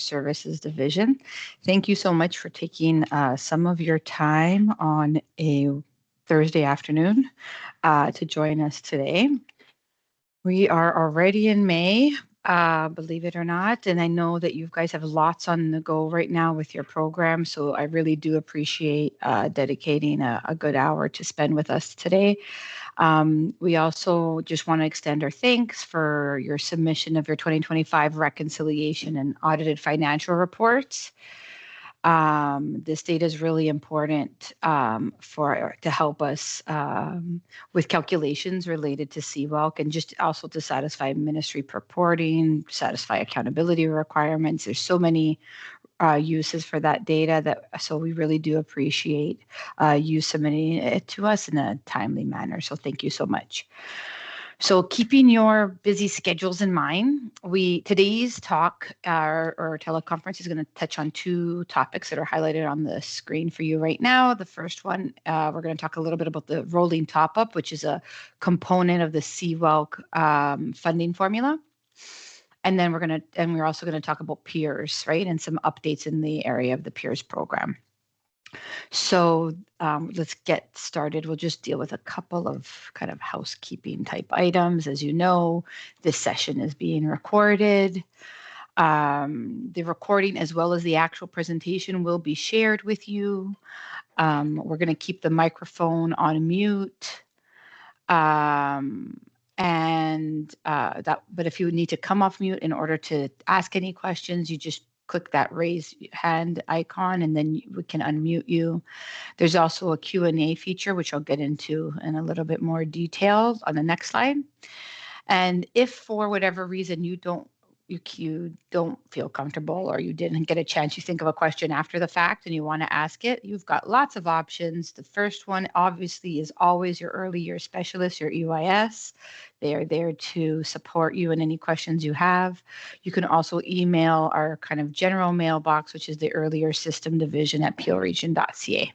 Services Division. Thank you so much for taking some of your time on a Thursday afternoon to join us today. We are already in May, believe it or not, and I know that you guys have lots on the go right now with your program, so I really do appreciate dedicating a good hour to spend with us today. We also just want to extend our thanks for your submission of your 2025 reconciliation and audited financial reports. This data is really important to help us with calculations related to CWELC and just also to satisfy ministry reporting, satisfy accountability requirements. There's so many uses for that data so we really do appreciate you submitting it to us in a timely manner. So thank you so much. So keeping your busy schedules in mind, today's talk or teleconference is going to touch on two topics that are highlighted on the screen for you right now. The first one, we're going to talk a little bit about the rolling top-up, which is a component of the CWELC funding formula. And then we're also going to talk about PIRS, right, and some updates in the area of the PIRS program. So let's get started. We'll just deal with a couple of kind of housekeeping type items. As you know, this session is being recorded. The recording as well as the actual presentation will be shared with you. We're going to keep the microphone on mute. But if you need to come off mute in order to ask any questions, you just click that raise hand icon and then we can unmute you. There's also a Q&A feature, which I'll get into in a little bit more detail on the next slide. And if for whatever reason you don't feel comfortable or you didn't get a chance, you think of a question after the fact and you want to ask it, you've got lots of options. The first one obviously is always your early year specialist, your EYS. They are there to support you in any questions you have. You can also email our kind of general mailbox, which is the earlier system division at peelregion.ca.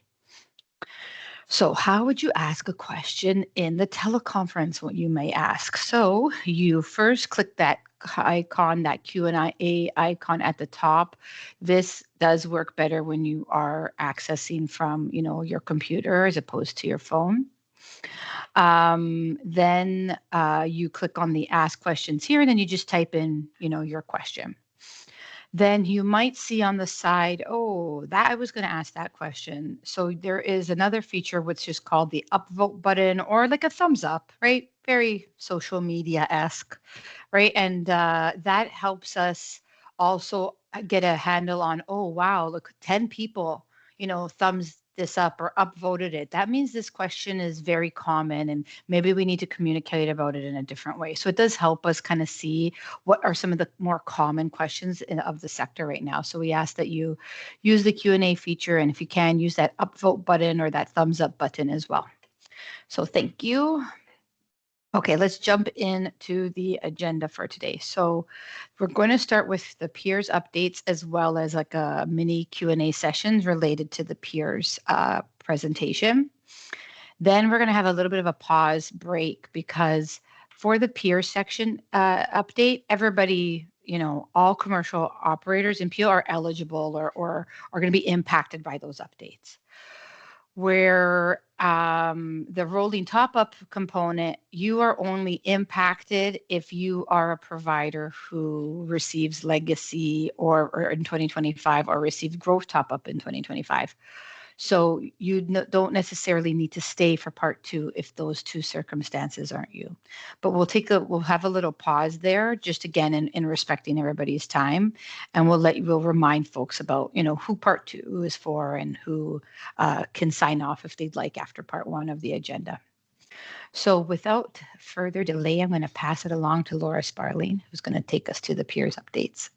So how would you ask a question in the teleconference, what you may ask? So you first click that icon, that Q&A icon at the top. This does work better when you are accessing from, your computer as opposed to your phone. Then you click on the ask questions here, and then you just type in, your question. Then you might see on the side, I was going to ask that question. So there is another feature which is called the upvote button or like a thumbs up, right? Very social media-esque, right? And that helps us also get a handle on, look, 10 people, thumbs this up or upvoted it. That means this question is very common and maybe we need to communicate about it in a different way. So it does help us kind of see what are some of the more common questions of the sector right now. So we ask that you use the Q&A feature, and if you can, use that upvote button or that thumbs up button as well. So thank you. Okay, let's jump into the agenda for today. So we're going to start with the PIRS updates as well as like a mini Q&A sessions related to the PIRS presentation. Then we're going to have a little bit of a pause break because for the PIRS section update, everybody, all commercial operators in Peel are eligible or are going to be impacted by those updates. Where the rolling top-up component, you are only impacted if you are a provider who receives legacy or in 2025 or received growth top-up in 2025. So you don't necessarily need to stay for part 2 if those two circumstances aren't you. But we'll have a little pause there, just again in respecting everybody's time, and we'll remind folks about who part 2 is for and who can sign off if they'd like after part 1 of the agenda. So without further delay, I'm going to pass it along to Laura Sparling, who's going to take us to the PIRS updates.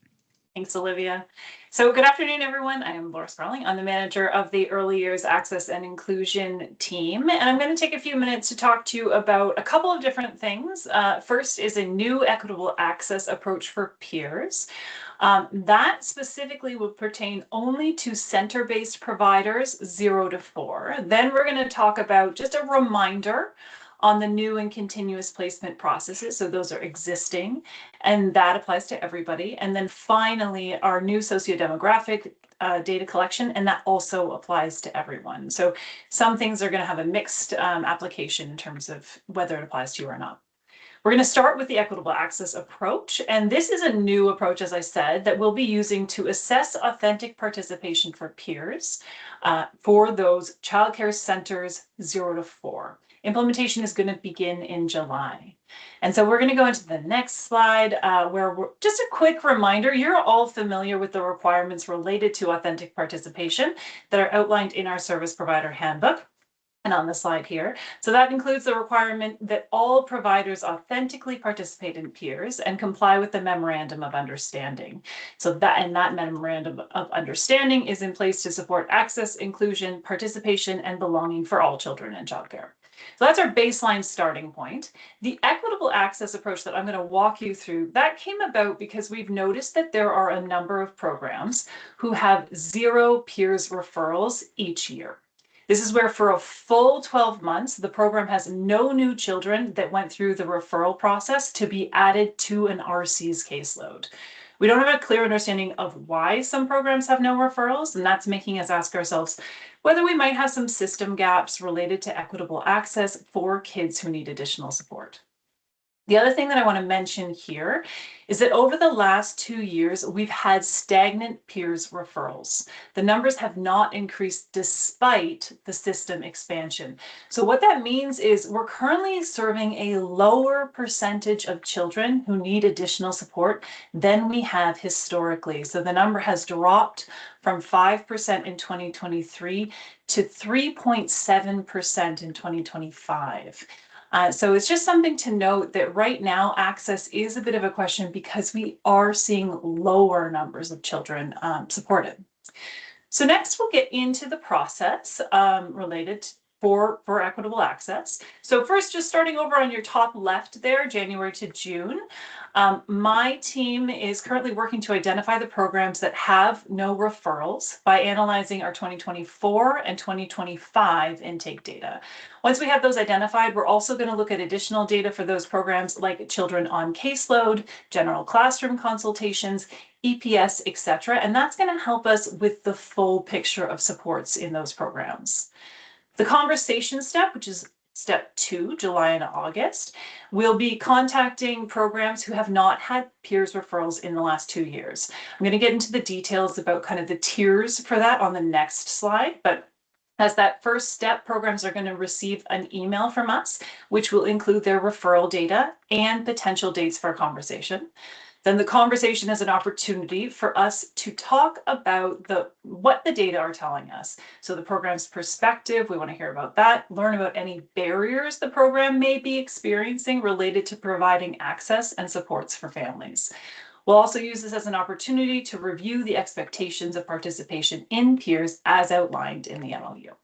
Thanks, Olivia. So good afternoon, everyone. I am Laura Sparling. I'm the manager of the Early Years Access and Inclusion team, and I'm going to take a few minutes to talk to you about a couple of different things. First is a new equitable access approach for PIRS. That specifically will pertain only to center-based providers 0 to 4. Then we're going to talk about just a reminder on the new and continuous placement processes. So those are existing, and that applies to everybody. And then finally, our new sociodemographic data collection, and that also applies to everyone. So some things are going to have a mixed application in terms of whether it applies to you or not. We're going to start with the equitable access approach, and this is a new approach, as I said, that we'll be using to assess authentic participation for peers for those childcare centers 0 to 4. Implementation is going to begin in July. And so we're going to go into the next slide where we're just a quick reminder, you're all familiar with the requirements related to authentic participation that are outlined in our service provider handbook and on the slide here. So that includes the requirement that all providers authentically participate in PIRS and comply with the Memorandum of Understanding. So that Memorandum of Understanding is in place to support access, inclusion, participation, and belonging for all children in childcare. So that's our baseline starting point. The equitable access approach that I'm going to walk you through, that came about because we've noticed that there are a number of programs who have 0 PIRS referrals each year. This is where for a full 12 months, the program has no new children that went through the referral process to be added to an RC's caseload. We don't have a clear understanding of why some programs have no referrals, and that's making us ask ourselves whether we might have some system gaps related to equitable access for kids who need additional support. The other thing that I want to mention here is that over the last 2 years, we've had stagnant PIRS referrals. The numbers have not increased despite the system expansion. So what that means is we're currently serving a lower percentage of children who need additional support than we have historically. So the number has dropped from 5% in 2023 to 3.7% in 2025. So it's just something to note that right now access is a bit of a question because we are seeing lower numbers of children supported. So next we'll get into the process related for equitable access. So first, just starting over on your top left there, January to June, my team is currently working to identify the programs that have no referrals by analyzing our 2024 and 2025 intake data. Once we have those identified, we're also going to look at additional data for those programs like children on caseload, general classroom consultations, EPS, etc. And that's going to help us with the full picture of supports in those programs. The conversation step, which is step 2, July and August, we'll be contacting programs who have not had PIRS referrals in the last 2 years. I'm going to get into the details about kind of the tiers for that on the next slide, but as that first step, programs are going to receive an email from us, which will include their referral data and potential dates for a conversation. Then the conversation is an opportunity for us to talk about what the data are telling us. So the program's perspective, we want to hear about that, learn about any barriers the program may be experiencing related to providing access and supports for families. We'll also use this as an opportunity to review the expectations of participation in PIRS as outlined in the MOU.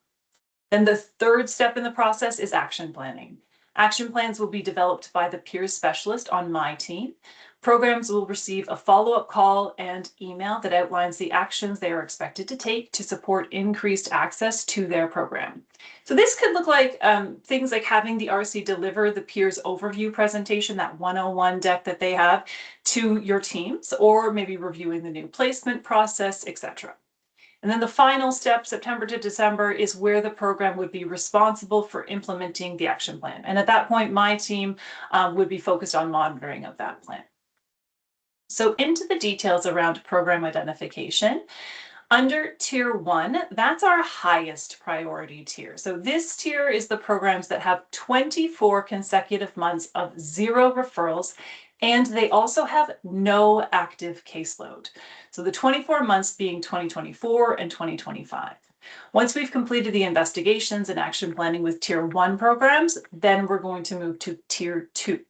Then the third step in the process is action planning. Action plans will be developed by the PIRS specialist on my team. Programs will receive a follow-up call and email that outlines the actions they are expected to take to support increased access to their program. So this could look like things like having the RC deliver the PIRS overview presentation, that 101 deck that they have, to your teams, or maybe reviewing the new placement process, etc. And then the final step, September to December, is where the program would be responsible for implementing the action plan. And at that point, my team would be focused on monitoring of that plan. So into the details around program identification. Under Tier 1, that's our highest priority tier. So this tier is the programs that have 24 consecutive months of 0 referrals, and they also have no active caseload. So the 24 months being 2024 and 2025. Once we've completed the investigations and action planning with Tier 1 programs, then we're going to move to Tier 2.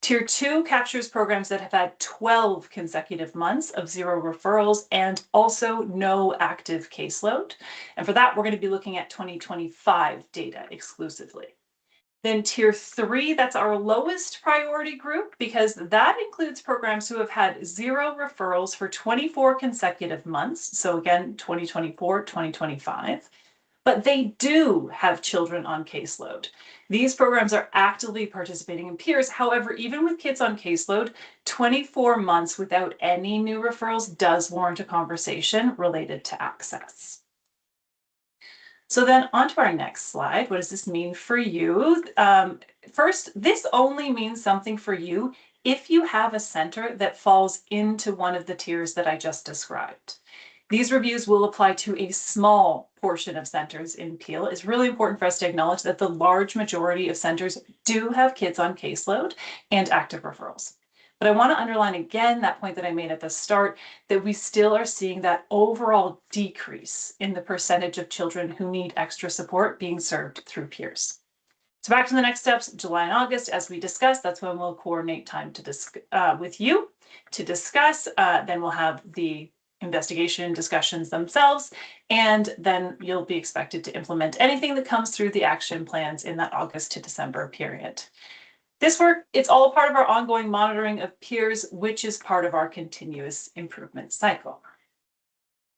Tier 2 captures programs that have had 12 consecutive months of 0 referrals and also no active caseload. And for that, we're going to be looking at 2025 data exclusively. Then Tier 3, that's our lowest priority group because that includes programs who have had 0 referrals for 24 consecutive months. So again, 2024, 2025. but they do have children on caseload. These programs are actively participating in PIRS. However, even with kids on caseload, 24 months without any new referrals does warrant a conversation related to access. So then on to our next slide. What does this mean for you? First, this only means something for you if you have a center that falls into one of the tiers that I just described. These reviews will apply to a small portion of centers in Peel. It's really important for us to acknowledge that the large majority of centers do have kids on caseload and active referrals. But I want to underline again that point that I made at the start, that we still are seeing that overall decrease in the percentage of children who need extra support being served through PIRS. So back to the next steps, July and August, as we discussed, that's when we'll coordinate time to with you to discuss. Then we'll have the investigation discussions themselves, and then you'll be expected to implement anything that comes through the action plans in that August to December period. This work, it's all part of our ongoing monitoring of PIRS, which is part of our continuous improvement cycle.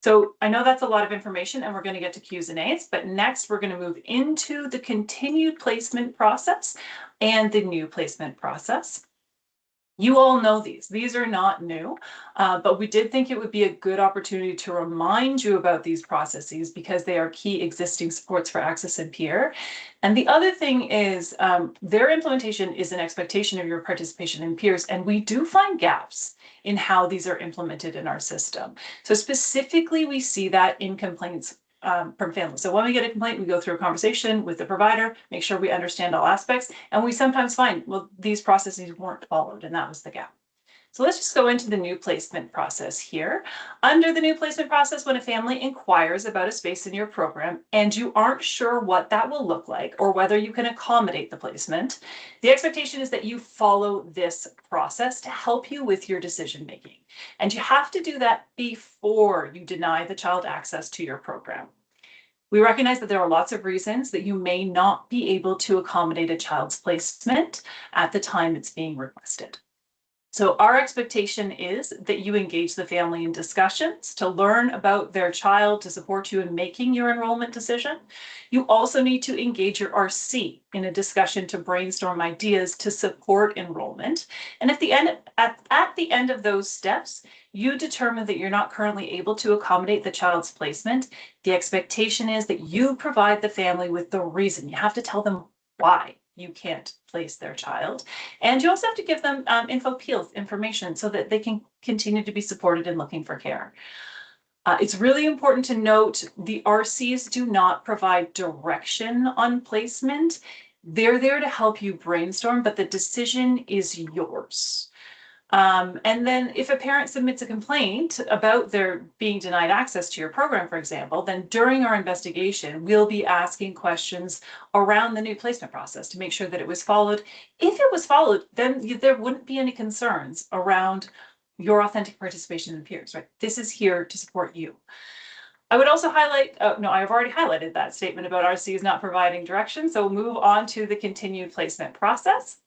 So I know that's a lot of information, and we're going to get to Q's and A's, but next we're going to move into the continued placement process and the new placement process. You all know these are not new, but we did think it would be a good opportunity to remind you about these processes because they are key existing supports for access and peer. And the other thing is their implementation is an expectation of your participation in PIRS, and we do find gaps in how these are implemented in our system. So specifically, we see that in complaints from families. So when we get a complaint, we go through a conversation with the provider, make sure we understand all aspects, and we sometimes find, well, these processes weren't followed, and that was the gap. So let's just go into the new placement process here. Under the new placement process, when a family inquires about a space in your program and you aren't sure what that will look like or whether you can accommodate the placement, the expectation is that you follow this process to help you with your decision making. And you have to do that before you deny the child access to your program. We recognize that there are lots of reasons that you may not be able to accommodate a child's placement at the time it's being requested. So our expectation is that you engage the family in discussions to learn about their child, to support you in making your enrollment decision. You also need to engage your RC in a discussion to brainstorm ideas to support enrollment. And at the end of those steps, you determine that you're not currently able to accommodate the child's placement. The expectation is that you provide the family with the reason. You have to tell them why you can't place their child. And you also have to give them information so that they can continue to be supported in looking for care. It's really important to note the RCs do not provide direction on placement. They're there to help you brainstorm, but the decision is yours. And then if a parent submits a complaint about their being denied access to your program, for example, then during our investigation, we'll be asking questions around the new placement process to make sure that it was followed. If it was followed, then there wouldn't be any concerns around your authentic participation in PIRS, right? This is here to support you. I would also highlight, no, I've already highlighted that statement about RCs not providing direction. So we'll move on to the continued placement process.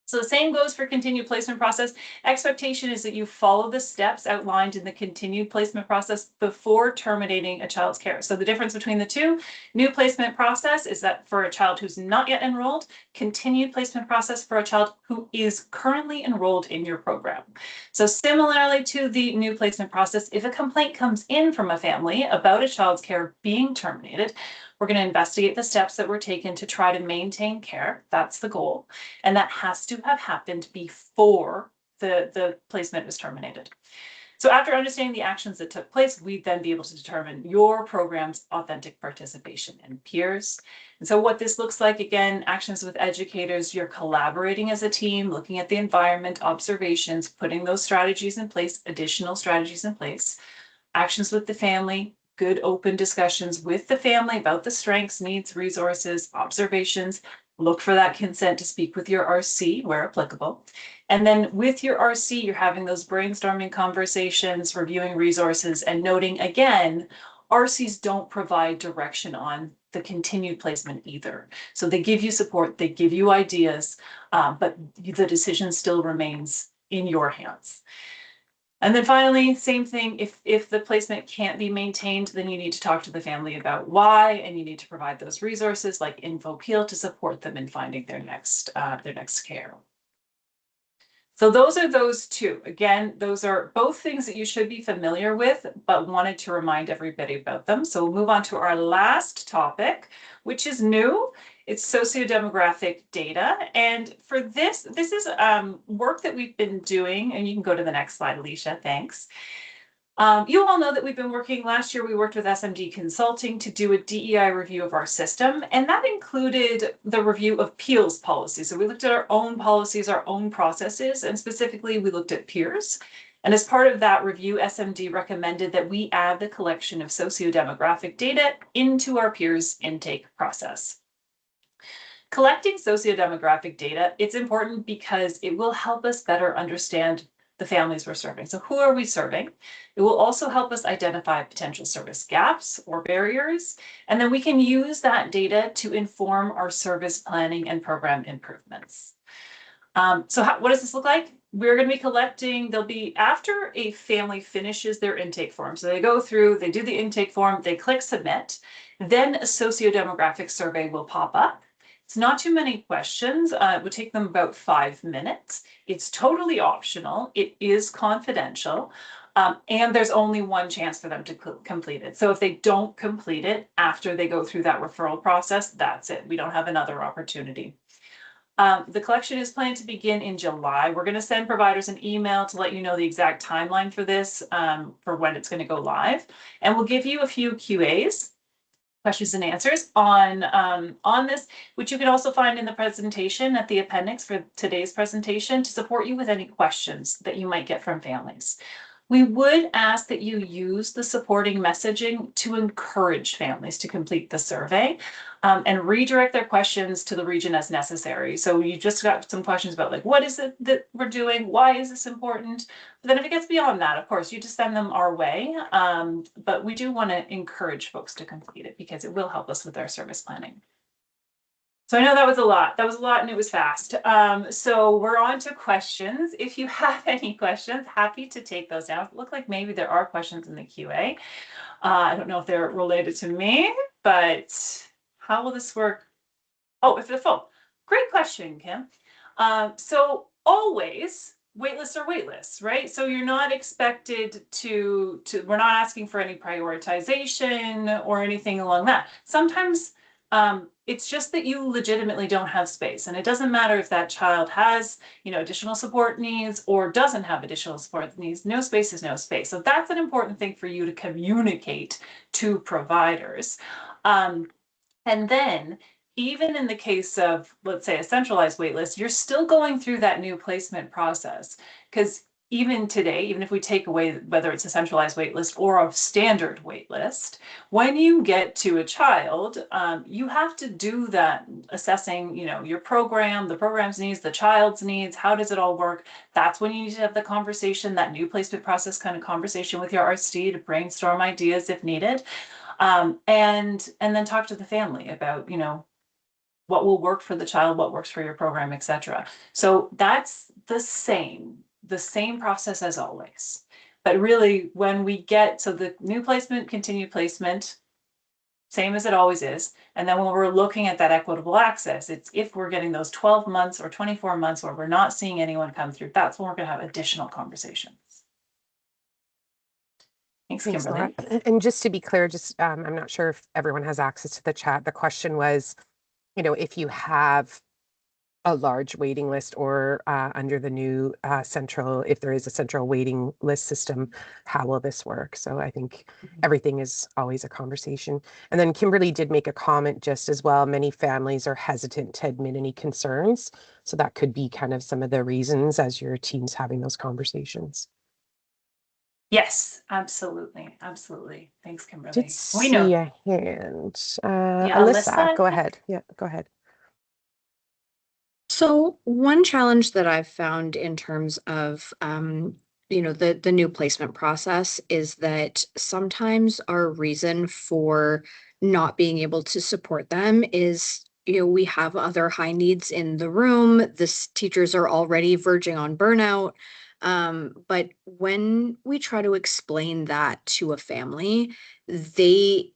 So the same goes for continued placement process. Expectation is that you follow the steps outlined in the continued placement process before terminating a child's care. So the difference between the two, new placement process is that for a child who's not yet enrolled, continued placement process for a child who is currently enrolled in your program. So similarly to the new placement process, if a complaint comes in from a family about a child's care being terminated, we're going to investigate the steps that were taken to try to maintain care. That's the goal. And that has to have happened before the placement was terminated. So after understanding the actions that took place, we'd then be able to determine your program's authentic participation in PIRS. And so what this looks like, again, actions with educators, you're collaborating as a team, looking at the environment, observations, putting those strategies in place, additional strategies in place. Actions with the family, good open discussions with the family about the strengths, needs, resources, observations. Look for that consent to speak with your RC where applicable. And then with your RC, you're having those brainstorming conversations, reviewing resources, and noting again, RCs don't provide direction on the continued placement either. So they give you support, they give you ideas, but the decision still remains in your hands. And then finally, same thing, if the placement can't be maintained, then you need to talk to the family about why, and you need to provide those resources like InfoPeel to support them in finding their next care. So those are those two. Again, those are both things that you should be familiar with, but wanted to remind everybody about them. So we'll move on to our last topic, which is new. It's sociodemographic data. And for this is work that we've been doing, and you can go to the next slide, Alicia, thanks. You all know that we've been working, last year we worked with SMD Consulting to do a DEI review of our system, and that included the review of PIRS policies. So we looked at our own policies, our own processes, and specifically we looked at PIRS. And as part of that review, SMD recommended that we add the collection of sociodemographic data into our PIRS intake process. Collecting sociodemographic data, it's important because it will help us better understand the families we're serving. So who are we serving? It will also help us identify potential service gaps or barriers, and then we can use that data to inform our service planning and program improvements. What does this look like? We're going to be collecting, they'll be after a family finishes their intake form. So they go through, they do the intake form, they click submit, then a sociodemographic survey will pop up. It's not too many questions. It would take them about 5 minutes. It's totally optional. It is confidential. And there's only one chance for them to complete it. So if they don't complete it after they go through that referral process, that's it. We don't have another opportunity. The collection is planned to begin in July. We're going to send providers an email to let you know the exact timeline for this, for when it's going to go live. And we'll give you a few QAs, questions and answers on this, which you can also find in the presentation at the appendix for today's presentation to support you with any questions that you might get from families. We would ask that you use the supporting messaging to encourage families to complete the survey and redirect their questions to the region as necessary. So you just got some questions about like, what is it that we're doing? Why is this important? But then if it gets beyond that, of course, you just send them our way. But we do want to encourage folks to complete it because it will help us with our service planning. So I know that was a lot. That was a lot and it was fast. So we're on to questions. If you have any questions, happy to take those down. It looked like maybe there are questions in the QA. I don't know if they're related to me, but how will this work? Oh, if the phone. Great question, Kim. So always waitlists are waitlists, right? So you're not expected to, we're not asking for any prioritization or anything along that. Sometimes it's just that you legitimately don't have space, and it doesn't matter if that child has, additional support needs or doesn't have additional support needs. No space is no space. So that's an important thing for you to communicate to providers. And then even in the case of, let's say, a centralized waitlist, you're still going through that new placement process, because even today, even if we take away whether it's a centralized waitlist or a standard waitlist, when you get to a child, you have to do that assessing, your program, the program's needs, the child's needs, how does it all work? That's when you need to have the conversation, that new placement process kind of conversation with your RSD to brainstorm ideas if needed. And then talk to the family about, what will work for the child, what works for your program, etc. So that's the same process as always. But really, when we get, so the new placement, continued placement, same as it always is. And then when we're looking at that equitable access, it's if we're getting those 12 months or 24 months where we're not seeing anyone come through, that's when we're going to have additional conversations. Thanks, Kimberly. Laura. And just to be clear, I'm not sure if everyone has access to the chat. The question was, if you have a large waiting list or under the new if there is a central waiting list system, how will this work? So I think everything is always a conversation. And then Kimberly did make a comment just as well. Many families are hesitant to admit any concerns. So that could be kind of some of the reasons as your team's having those conversations. Yes, absolutely. Absolutely. Thanks, Kimberly. Did see a hand. Alyssa, go ahead. Yeah, go ahead. So one challenge that I've found in terms of, the new placement process is that sometimes our reason for not being able to support them is, we have other high needs in the room. Teachers are already verging on burnout. But when we try to explain that to a family, they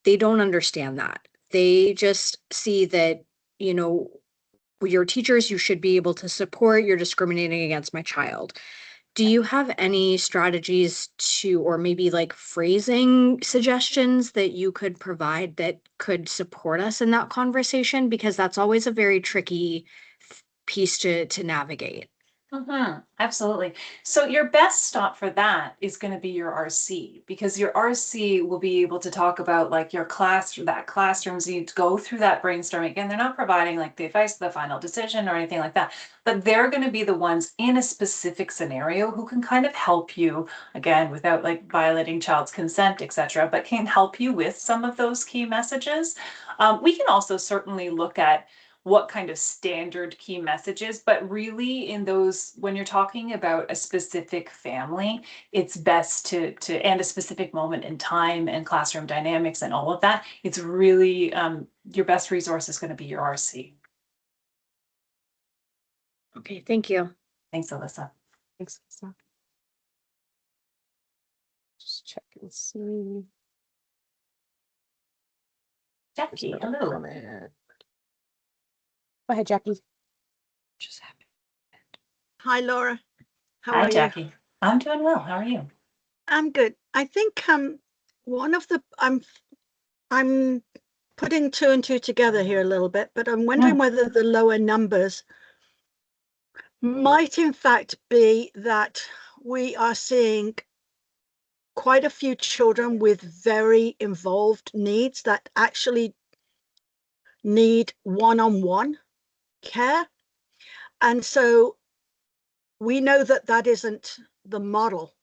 don't understand that. They just see that, you know, your teachers, you should be able to support, you're discriminating against my child. Do you have any strategies to, or maybe like phrasing suggestions that you could provide that could support us in that conversation? Because that's always a very tricky piece to navigate. Absolutely. So your best stop for that is going to be your RC, because your RC will be able to talk about like your class, that classrooms need to go through that brainstorming. Again, they're not providing like the advice, the final decision or anything like that, but they're going to be the ones in a specific scenario who can kind of help you, again, without like violating child's consent, etc., but can help you with some of those key messages. We can also certainly look at what kind of standard key messages, but really in those, when you're talking about a specific family, it's best to and a specific moment in time and classroom dynamics and all of that, it's really your best resource is going to be your RC. Okay, thank you. Thanks, Alyssa. Thanks, Lisa. Just check and see. Jackie, There's another hello. comment. Go ahead, Jackie. Just happened. Hi, Laura. How Hi, are you? Jackie. I'm doing well. How are you? I'm good. I think one of the I'm putting two and two together here a little bit, but I'm wondering whether the lower numbers might in fact be that we are seeing quite a few children with very involved needs that actually need one-on-one care. And so we know that that isn't the model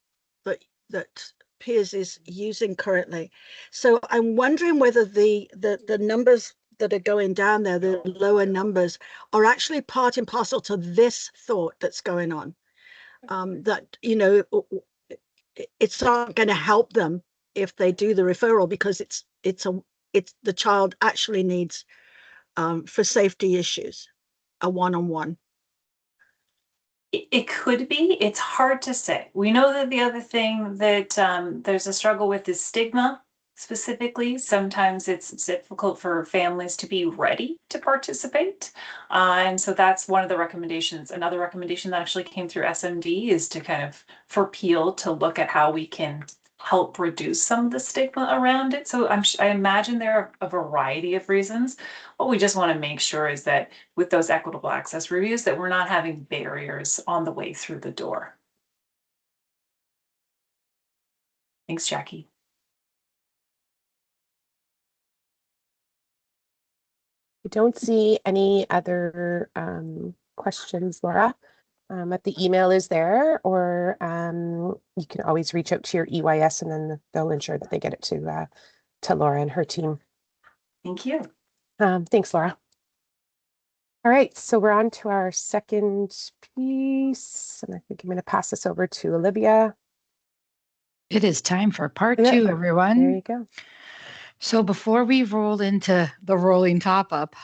that PIRS is using currently. So I'm wondering whether the numbers that are going down there, the lower numbers, are actually part and parcel to this thought that's going on. That, you know, it's not going to help them if they do the referral, because it's the child actually needs for safety issues a one-on-one. It could be. It's hard to say. We know that the other thing that there's a struggle with is stigma specifically. Sometimes it's difficult for families to be ready to participate. And so that's one of the recommendations. Another recommendation that actually came through SMD is to kind of, for Peel, to look at how we can help reduce some of the stigma around it. So I imagine there are a variety of reasons. What we just want to make sure is that with those equitable access reviews, that we're not having barriers on the way through the door. Thanks, Jackie. We don't see any other questions, Laura. But the email is there, or you can always reach out to your EYS and then they'll ensure that they get it to Laura and her team. Thank you. Thanks, Laura. All right, so we're on to our second piece, and I think I'm going to pass this over to Olivia. It is time for part Yeah, two, everyone. There you go. So before we roll into the rolling top up,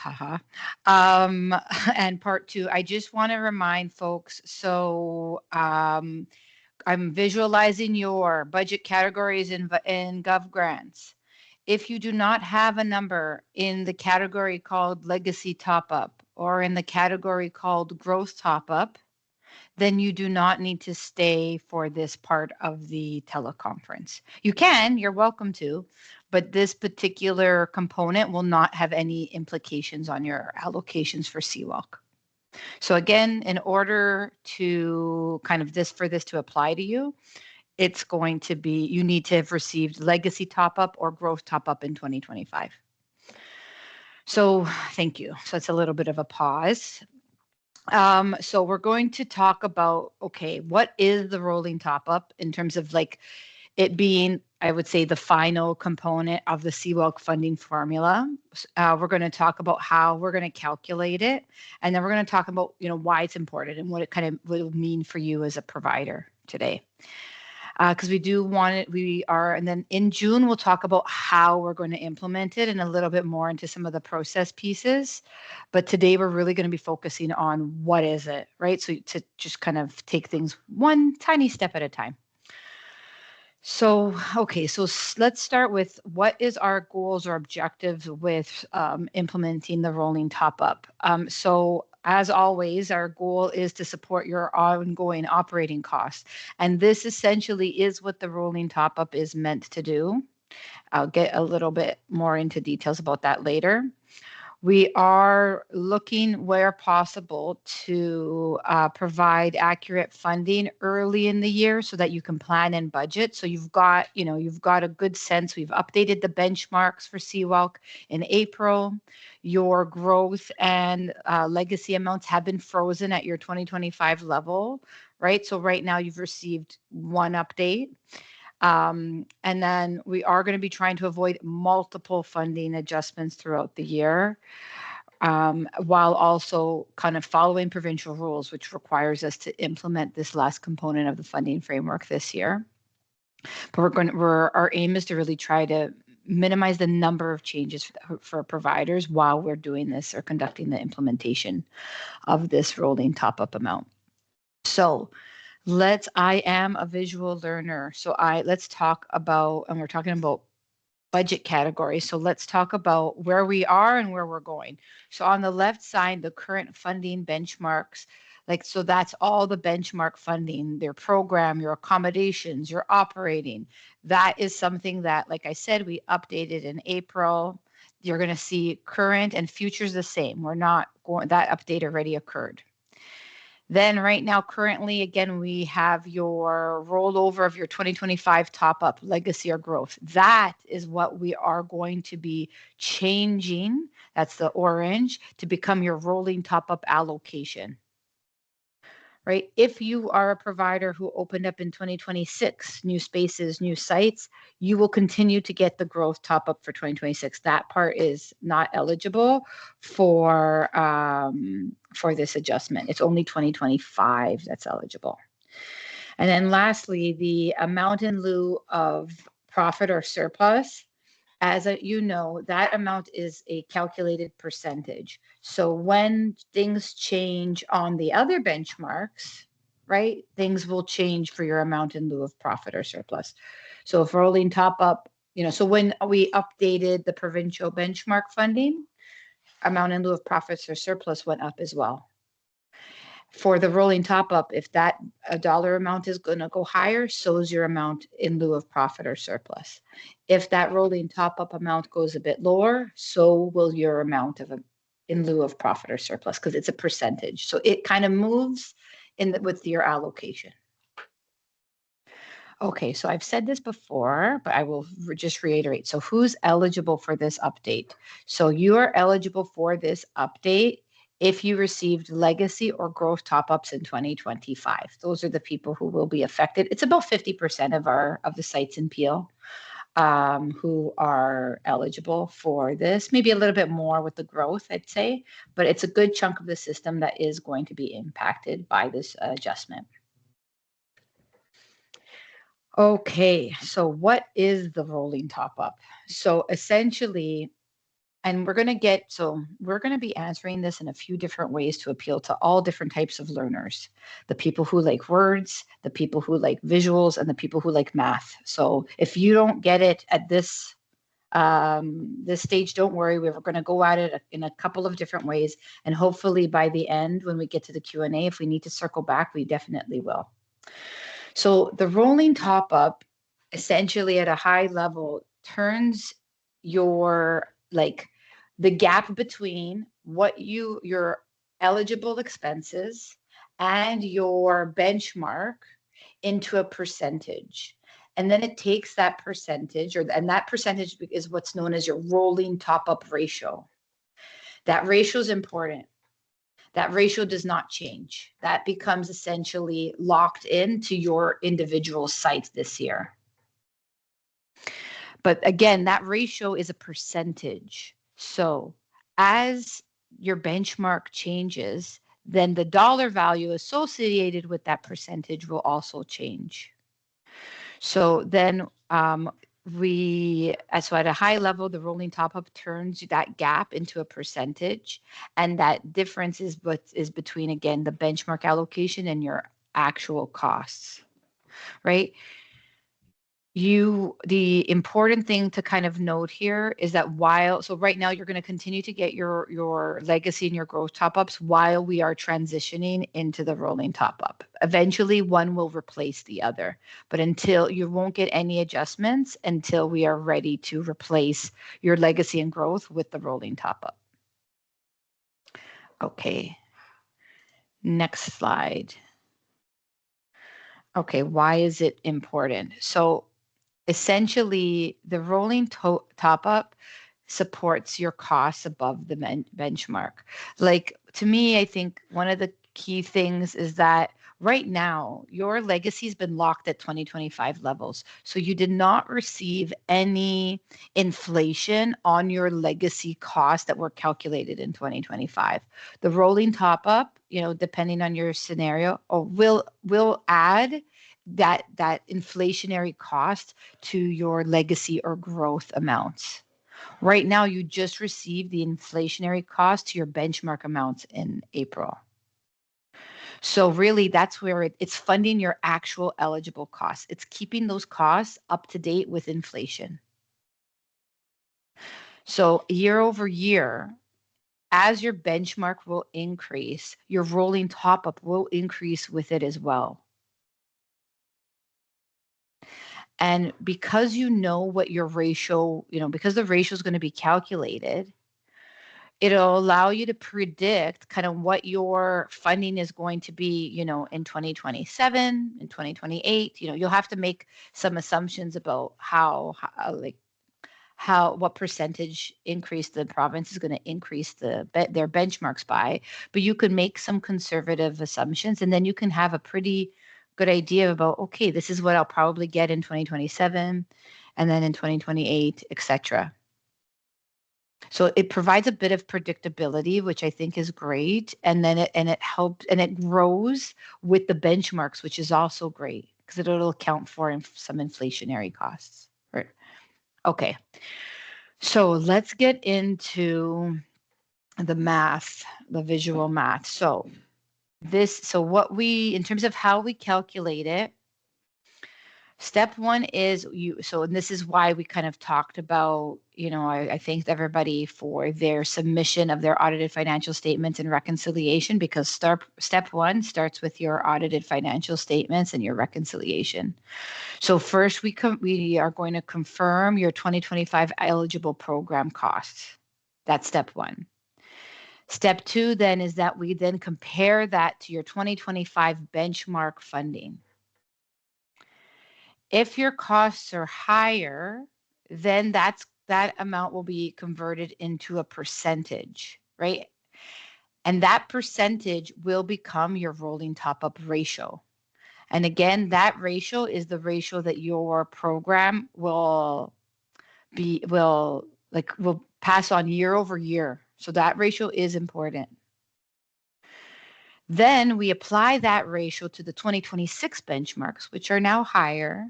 and part two, I just want to remind folks, so I'm visualizing your budget categories in Gov Grants. If you do not have a number in the category called Legacy Top Up or in the category called Growth Top Up, then you do not need to stay for this part of the teleconference. You can, you're welcome to, but this particular component will not have any implications on your allocations for CWALC. So again, in order to kind of for this to apply to you, it's going to be, you need to have received legacy top up or growth top up in 2025. So thank you. So it's a little bit of a pause. So we're going to talk about, okay, what is the rolling top up in terms of like it being, I would say, the final component of the CWALC funding formula. We're going to talk about how we're going to calculate it. And then we're going to talk about, why it's important and what it kind of will mean for you as a provider today. because we do want it. And then in June, we'll talk about how we're going to implement it and a little bit more into some of the process pieces. But today, we're really going to be focusing on what is it, right? So to just kind of take things one tiny step at a time. So, okay, so let's start with what is our goals or objectives with implementing the rolling top-up. So as always, our goal is to support your ongoing operating costs. And this essentially is what the rolling top-up is meant to do. I'll get a little bit more into details about that later. We are looking where possible to provide accurate funding early in the year so that you can plan and budget. So you've got a good sense. We've updated the benchmarks for CWELC in April. Your growth and legacy amounts have been frozen at your 2025 level, right? So right now you've received one update. And then we are going to be trying to avoid multiple funding adjustments throughout the year, while also kind of following provincial rules, which requires us to implement this last component of the funding framework this year. But our aim is to really try to minimize the number of changes for providers while we're doing this or conducting the implementation of this rolling top-up amount. So I am a visual learner. So let's talk about, and we're talking about budget categories. So let's talk about where we are and where we're going. So on the left side, the current funding benchmarks, so that's all the benchmark funding, their program, your accommodations, your operating. That is something that, like I said, we updated in April. You're going to see current and futures the same. We're not going, that update already occurred. Then right now, currently, again, we have your rollover of your 2025 top-up legacy or growth. That is what we are going to be changing. That's the orange to become your rolling top-up allocation. Right? If you are a provider who opened up in 2026, new spaces, new sites, you will continue to get the growth top up for 2026. That part is not eligible for this adjustment. It's only 2025 that's eligible. And then lastly, the amount in lieu of profit or surplus. As you know, that amount is a calculated percentage. So when things change on the other benchmarks, right, things will change for your amount in lieu of profit or surplus. So if rolling top up, so when we updated the provincial benchmark funding, amount in lieu of profits or surplus went up as well. For the rolling top up, if that dollar amount is going to go higher, so is your amount in lieu of profit or surplus. If that rolling top up amount goes a bit lower, so will your amount in lieu of profit or surplus, because it's a percentage. So it kind of moves with your allocation. Okay, so I've said this before, but I will just reiterate. So who's eligible for this update? So you are eligible for this update if you received legacy or growth top-ups in 2025. Those are the people who will be affected. It's about 50% of the sites in Peel who are eligible for this. Maybe a little bit more with the growth, I'd say, but it's a good chunk of the system that is going to be impacted by this adjustment. Okay, so what is the rolling top-up? So essentially, and we're going to be answering this in a few different ways to appeal to all different types of learners. The people who like words, the people who like visuals, and the people who like math. So if you don't get it at this stage, don't worry. We're going to go at it in a couple of different ways. And hopefully by the end, when we get to the Q&A, if we need to circle back, we definitely will. So the rolling top-up, essentially at a high level, turns your the gap between what your eligible expenses and your benchmark into a percentage. And then it takes that percentage, and that percentage is what's known as your rolling top-up ratio. That ratio is important. That ratio does not change. That becomes essentially locked into your individual site this year. But again, that ratio is a percentage. So as your benchmark changes, then the dollar value associated with that percentage will also change. So then so at a high level, the rolling top-up turns that gap into a percentage, and that difference is what is between, again, the benchmark allocation and your actual costs, right? The important thing to kind of note here is that so right now you're going to continue to get your legacy and your growth top-ups while we are transitioning into the rolling top-up. Eventually one will replace the other, but until you won't get any adjustments until we are ready to replace your legacy and growth with the rolling top-up. Okay. Next slide. Okay, why is it important? So essentially, the rolling top-up supports your costs above the benchmark. Like, to me, I think one of the key things is that right now, your legacy has been locked at 2025 levels. So you did not receive any inflation on your legacy costs that were calculated in 2025. The rolling top-up, depending on your scenario, will add that inflationary cost to your legacy or growth amounts. Right now, you just received the inflationary cost to your benchmark amounts in April. So really, that's where it's funding your actual eligible costs. It's keeping those costs up to date with inflation. So year over year, as your benchmark will increase, your rolling top-up will increase with it as well. And because you know what your ratio, because the ratio is going to be calculated, it'll allow you to predict kind of what your funding is going to be, in 2027, in 2028. You'll have to make some assumptions about what percentage increase the province is going to increase their benchmarks by. But you could make some conservative assumptions, and then you can have a pretty good idea about, okay, this is what I'll probably get in 2027, and then in 2028, etc. So it provides a bit of predictability, which I think is great, and then it helps, and it grows with the benchmarks, which is also great because it'll account for some inflationary costs. Right. Okay. So let's get into the math, the visual math. So in terms of how we calculate it, step one is and this is why we kind of talked about, I thanked everybody for their submission of their audited financial statements and reconciliation, because step one starts with your audited financial statements and your reconciliation. So first we are going to confirm your 2025 eligible program costs. That's step one. Step two then is that we then compare that to your 2025 benchmark funding. If your costs are higher, then that amount will be converted into a percentage, right? And that percentage will become your rolling top-up ratio. And again, that ratio is the ratio that your program will pass on year over year. So that ratio is important. Then we apply that ratio to the 2026 benchmarks, which are now higher.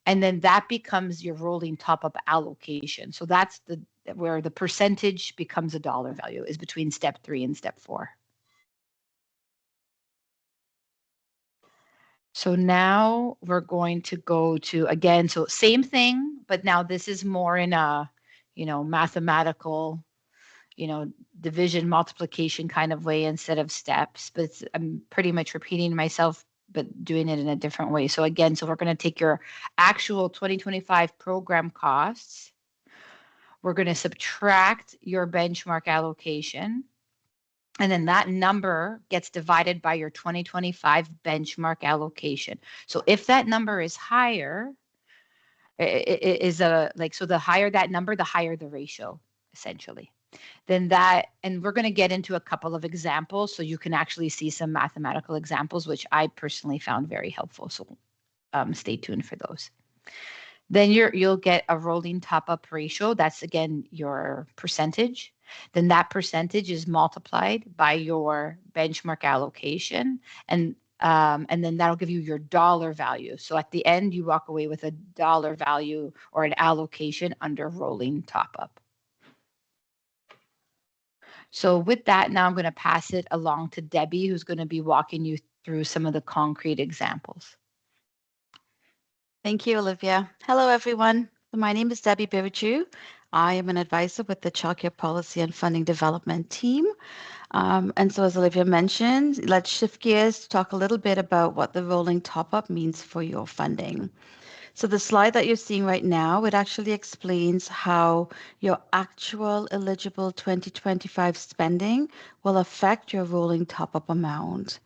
And then that becomes your rolling top-up allocation. So that's where the percentage becomes a dollar value, is between step 3 and step 4. So now we're going to go to, again, so same thing, but now this is more in a, mathematical, division multiplication kind of way instead of steps. But I'm pretty much repeating myself, but doing it in a different way. So again, we're going to take your actual 2025 program costs. We're going to subtract your benchmark allocation. And then that number gets divided by your 2025 benchmark allocation. So if that number is higher, the higher that number, the higher the ratio, essentially. And we're going to get into a couple of examples so you can actually see some mathematical examples, which I personally found very helpful. So stay tuned for those. Then you'll get a rolling top-up ratio. That's, again, your percentage. Then that percentage is multiplied by your benchmark allocation. And And then that'll give you your dollar value. So at the end, you walk away with a dollar value or an allocation under rolling top up. So with that, now I'm going to pass it along to Debbie, who's going to be walking you through some of the concrete examples. Thank you, Olivia. Hello, everyone. My name is Debbie Birichu. I am an advisor with the Childcare Policy and Funding Development team. And so, as Olivia mentioned, let's shift gears to talk a little bit about what the rolling top-up means for your funding. So the slide that you're seeing right now, it actually explains how your actual eligible 2025 spending will affect your rolling top-up amount.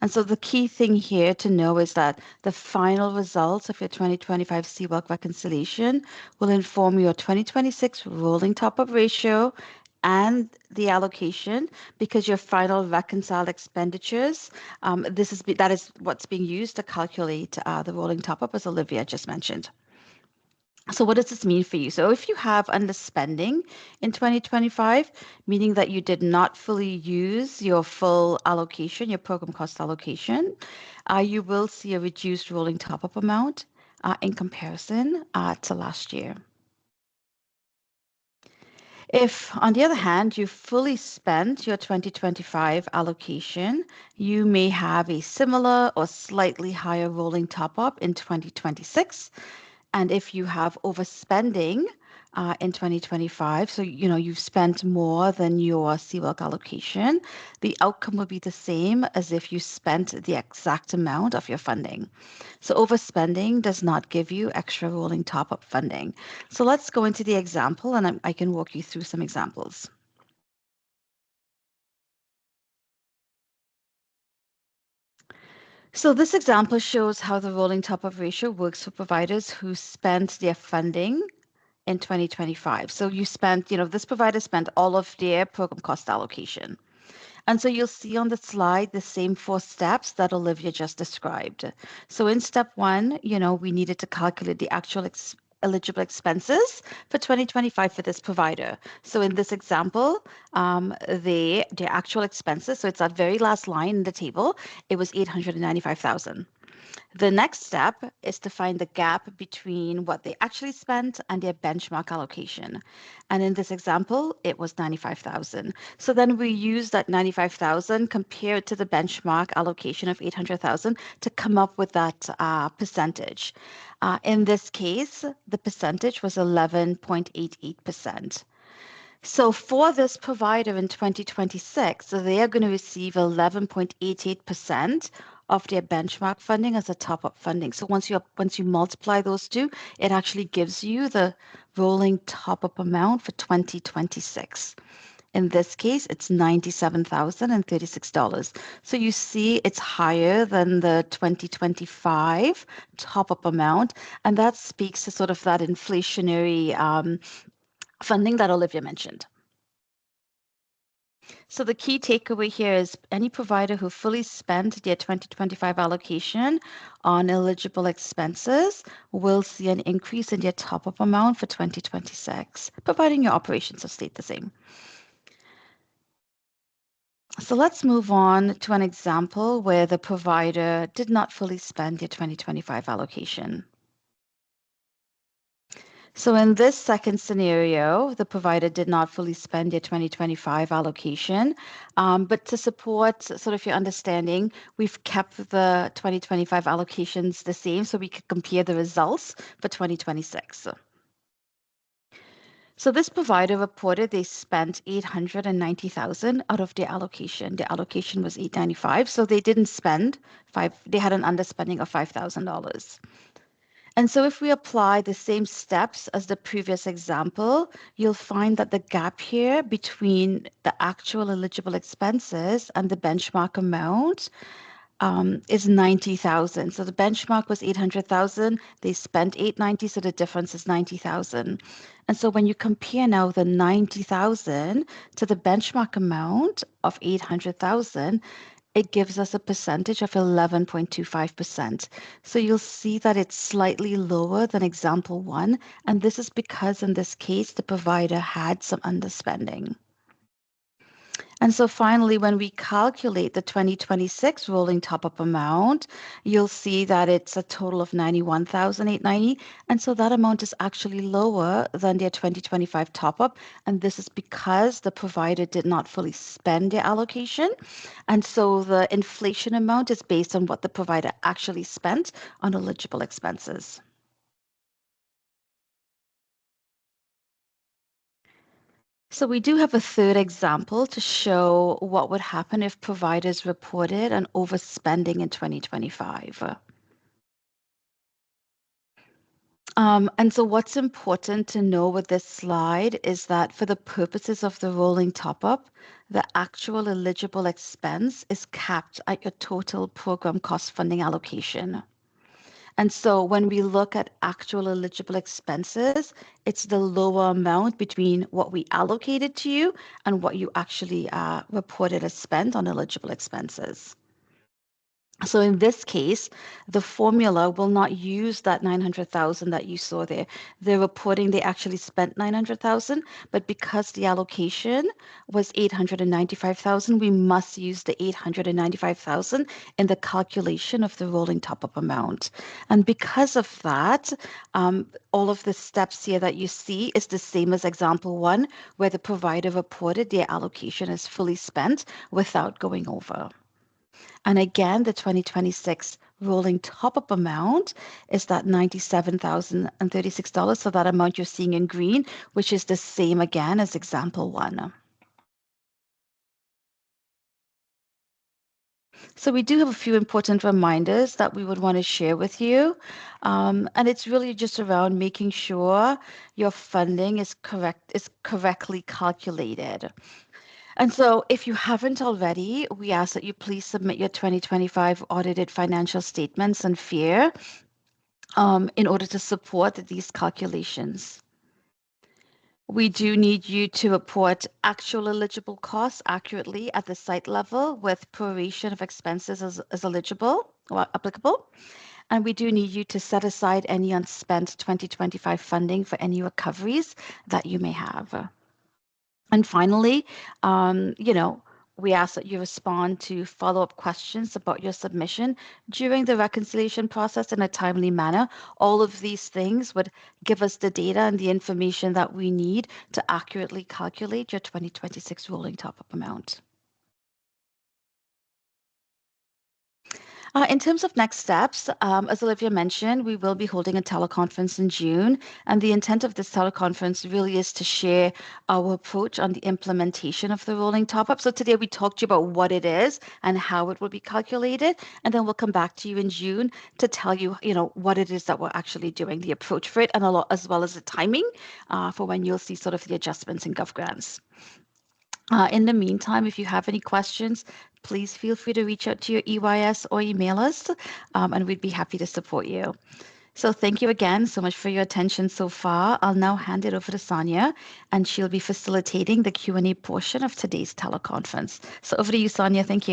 And so the key thing here to know is that the final results of your 2025 CWELC reconciliation will inform your 2026 rolling top-up ratio and the allocation, because your final reconciled expenditures, that is what's being used to calculate the rolling top-up, as Olivia just mentioned. So what does this mean for you? So if you have underspending in 2025, meaning that you did not fully use your full allocation, your program cost allocation, you will see a reduced rolling top-up amount in comparison to last year. If, on the other hand, you fully spent your 2025 allocation, you may have a similar or slightly higher rolling top-up in 2026. And if you have overspending in 2025, so you've spent more than your CWELC allocation, the outcome will be the same as if you spent the exact amount of your funding. So overspending does not give you extra rolling top-up funding. So let's go into the example, and I can walk you through some examples. So this example shows how the rolling top-up ratio works for providers who spent their funding in 2025. So you spent, this provider spent all of their program cost allocation. And so you'll see on the slide the same 4 steps that Olivia just described. So in step 1, we needed to calculate the actual eligible expenses for 2025 for this provider. So in this example, their actual expenses, so it's that very last line in the table, it was $895,000. The next step is to find the gap between what they actually spent and their benchmark allocation. And in this example, it was $95,000. So then we use that $95,000 compared to the benchmark allocation of $800,000 to come up with that percentage. In this case, the percentage was 11.88%. So for this provider in 2026, so they are going to receive 11.88% of their benchmark funding as a top-up funding. So once you multiply those two, it actually gives you the rolling top-up amount for 2026. In this case, it's $97,036. So you see it's higher than the 2025 top-up amount, and that speaks to sort of that inflationary funding that Olivia mentioned. So the key takeaway here is any provider who fully spent their 2025 allocation on eligible expenses will see an increase in their top-up amount for 2026, providing your operations have stayed the same. So let's move on to an example where the provider did not fully spend their 2025 allocation. So in this second scenario, the provider did not fully spend their 2025 allocation, but to support sort of your understanding, we've kept the 2025 allocations the same so we could compare the results for 2026. So this provider reported they spent $890,000 out of their allocation. Their allocation was $895,000, so they didn't spend they had an underspending of $5,000. And so if we apply the same steps as the previous example, you'll find that the gap here between the actual eligible expenses and the benchmark amount is $90,000. So the benchmark was $800,000. They spent $890,000, so the difference is $90,000. And so when you compare now the $90,000 to the benchmark amount of $800,000, it gives us a percentage of 11.25%. So you'll see that it's slightly lower than example 1, and this is because in this case, the provider had some underspending. And so finally, when we calculate the 2026 rolling top-up amount, you'll see that it's a total of $91,890. And so that amount is actually lower than their 2025 top-up. And this is because the provider did not fully spend their allocation. And so the inflation amount is based on what the provider actually spent on eligible expenses. So we do have a third example to show what would happen if providers reported an overspending in 2025. And so what's important to know with this slide is that for the purposes of the rolling top-up, the actual eligible expense is capped at your total program cost funding allocation. And so when we look at actual eligible expenses, it's the lower amount between what we allocated to you and what you actually reported as spent on eligible expenses. So in this case, the formula will not use that 900,000 that you saw there. They're reporting they actually spent 900,000, but because the allocation was 895,000, we must use the 895,000 in the calculation of the rolling top-up amount. And because of that, all of the steps here that you see is the same as example 1, where the provider reported their allocation is fully spent without going over. And again, the 2026 rolling top-up amount is that $97,036. So that amount you're seeing in green, which is the same again as example 1. So we do have a few important reminders that we would want to share with you. And it's really just around making sure your funding is correctly calculated. And so if you haven't already, we ask that you please submit your 2025 audited financial statements and FAIR in order to support these calculations. We do need you to report actual eligible costs accurately at the site level with proration of expenses as eligible or applicable. And we do need you to set aside any unspent 2025 funding for any recoveries that you may have. And finally, we ask that you respond to follow-up questions about your submission during the reconciliation process in a timely manner. All of these things would give us the data and the information that we need to accurately calculate your 2026 rolling top-up amount. In terms of next steps, as Olivia mentioned, we will be holding a teleconference in June, and the intent of this teleconference really is to share our approach on the implementation of the rolling top-up. So today we talked to you about what it is and how it will be calculated, and then we'll come back to you in June to tell you, what it is that we're actually doing, the approach for it, and as well as the timing for when you'll see sort of the adjustments in GovGrants. In the meantime, if you have any questions, please feel free to reach out to your EYS or email us, and we'd be happy to support you. So thank you again so much for your attention so far. I'll now hand it over to Sonia, and she'll be facilitating the Q&A portion of today's teleconference. So over to you, Sonia. Thank you.